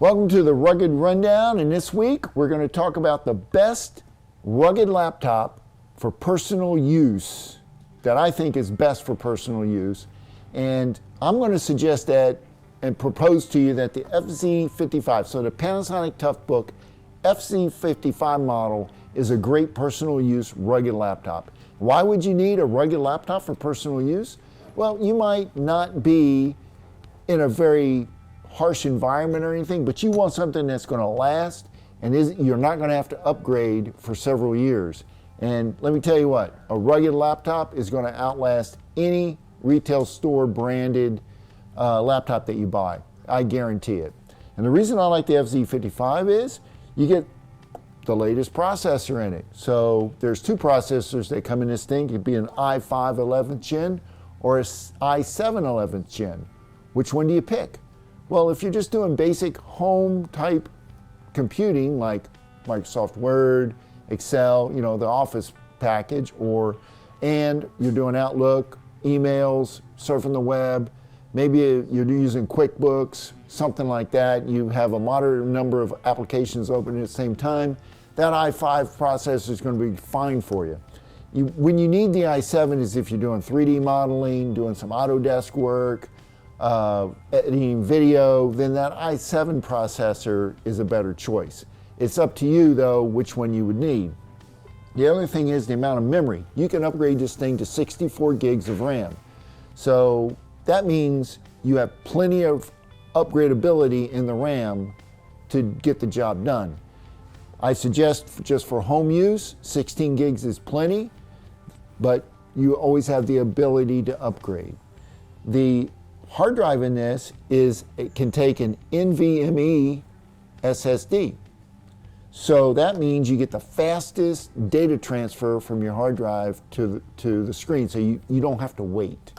Welcome to the Rugged Rundown, and this week we're going to talk about the best rugged laptop for personal use that I think is best for personal use. And I'm going to suggest that and propose to you that the FZ55, so the Panasonic Toughbook FZ55 model, is a great personal use rugged laptop. Why would you need a rugged laptop for personal use? Well, you might not be in a very harsh environment or anything, but you want something that's going to last and you're not going to have to upgrade for several years. And let me tell you what, a rugged laptop is going to outlast any retail store branded laptop that you buy. I guarantee it. And the reason I like the FZ55 is you get the latest processor in it. So there's two processors that come in this thing. It could be an i5 11th gen or an i7 11th gen. Which one do you pick? Well, if you're just doing basic home type computing like Microsoft Word, Excel, the Office package, and you're doing Outlook, emails, surfing the web, maybe you're using QuickBooks, something like that, you have a moderate number of applications open at the same time, that i5 processor is going to be fine for you. When you need the i7 is if you're doing 3D modeling, doing some Autodesk work, editing video, then that i7 processor is a better choice. It's up to you though which one you would need. The other thing is the amount of memory. You can upgrade this thing to 64 gigs of RAM. So that means you have plenty of upgradability in the RAM to get the job done. I suggest just for home use, 16 gigs is plenty, but you always have the ability to upgrade. The hard drive in this it can take an NVMe SSD. So that means you get the fastest data transfer from your hard drive to the screen, so you don't have to wait.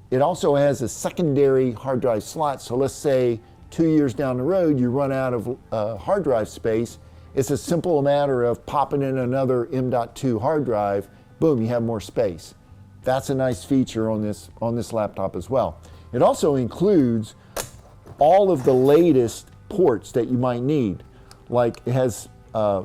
It also has a secondary hard drive slot, so let's say 2 years down the road you run out of hard drive space. It's a simple matter of popping in another M.2 hard drive, boom, you have more space. That's a nice feature on this laptop as well. It also includes all of the latest ports that you might need. Like it has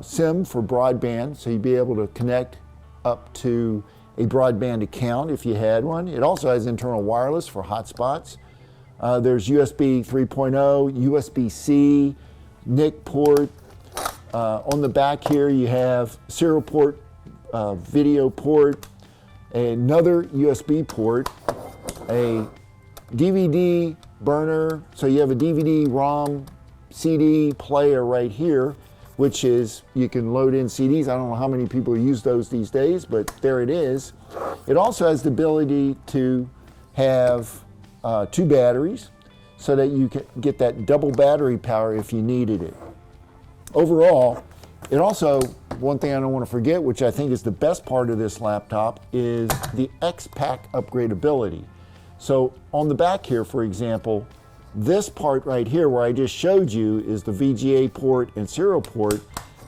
SIM for broadband, so you'd be able to connect up to a broadband account if you had one. It also has internal wireless for hotspots. There's USB 3.0, USB-C, NIC port. On the back here you have serial port, video port, another USB port, a DVD burner, so you have a DVD, ROM, CD player right here, which is, you can load in CDs. I don't know how many people use those these days, but there it is. It also has the ability to have 2 batteries so that you can get that double battery power if you needed it. Overall, it also, one thing I don't want to forget, which I think is the best part of this laptop, is the xPAK upgradability. So on the back here, for example, this part right here where I just showed you is the VGA port and serial port.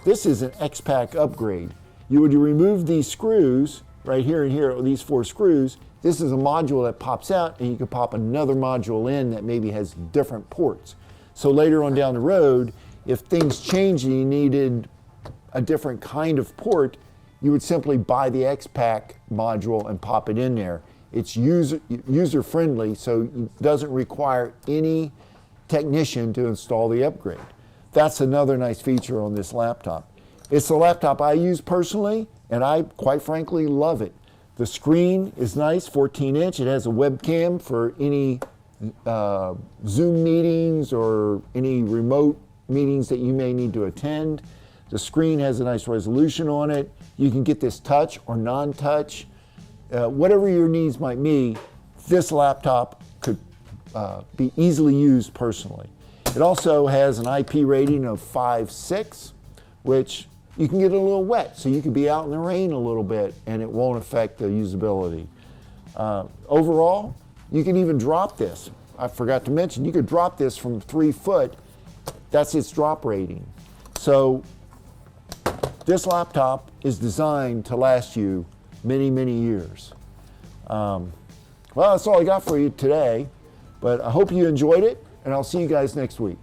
This is an xPAK upgrade. You would remove these screws right here and here, these 4 screws. This is a module that pops out, and you can pop another module in that maybe has different ports. So later on down the road, if things change and you needed a different kind of port, you would simply buy the xPAK module and pop it in there. It's user-friendly, so it doesn't require any technician to install the upgrade. That's another nice feature on this laptop. It's the laptop I use personally, and I, quite frankly, love it. The screen is nice, 14-inch. It has a webcam for any Zoom meetings or any remote meetings that you may need to attend. The screen has a nice resolution on it. You can get this touch or non-touch. Whatever your needs might be, this laptop could be easily used personally. It also has an IP rating of 5.6, which you can get a little wet, so you could be out in the rain a little bit and it won't affect the usability. Overall, you can even drop this. I forgot to mention, you could drop this from 3 foot. That's its drop rating. So this laptop is designed to last you many, many years. Well, that's all I got for you today, but I hope you enjoyed it, and I'll see you guys next week.